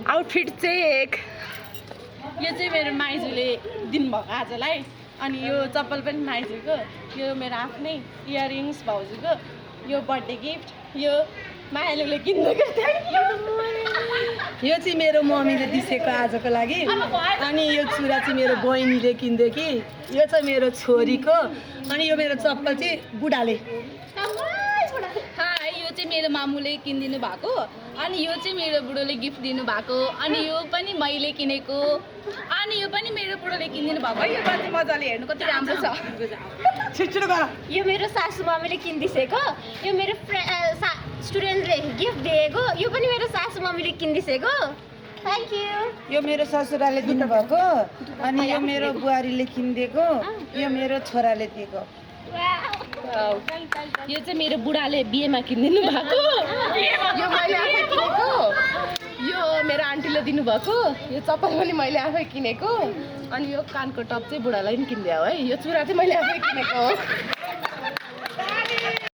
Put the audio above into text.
Outfit चाहिँ एक यो चाहिँ मेरो माइजूले दिनुभएको आजलाई। अनि यो चप्पल पनि माइजूको, यो मेरो आफ्नै इयरिङ्स भाउजूको, यो बर्थडे गिफ्ट, यो मायालुले किन्देको। यो चाहिँ मेरो मम्मीले दिसेको आजको लागि। अनि यो चुरा चाहिँ मेरो बहिनीले किन्दे कि। यो चाहिँ मेरो छोरीको। अनि यो मेरो चप्पल चाहिँ बुढाले। यो चाहिँ मेरो मामुले किनिदिनु भएको। अनि यो चाहिँ मेरो बुढोले गिफ्ट दिनुभएको। अनि यो पनि मैले किनेको। अनि यो पनि मेरो बुढोले किनिदिनु भएको। यो कति मजाले हेर्नु कति राम्रो छ। छिटो गर। यो मेरो सासू मम्मीले किनिदिसेको। यो मेरो स्टुडेन्टले गिफ्ट दिएको। यो पनि मेरो सासू मम्मीले किनिदिसेको। Thank you. यो मेरो ससुराले दिनुभएको। अनि यो मेरो बुहारीले किनिदिएको। यो मेरो छोराले दिएको। यो चाहिँ मेरो बुढाले बिहेमा किनिदिनु भएको। यो मैले आफै किनेको। यो मेरो आन्टीले दिनुभएको। यो चप्पल पनि मैले आफै किनेको। अनि यो कानको टप चाहिँ बुढालाई पनि किनिदियो है। यो चुरा चाहिँ मैले आफै किनेको हो।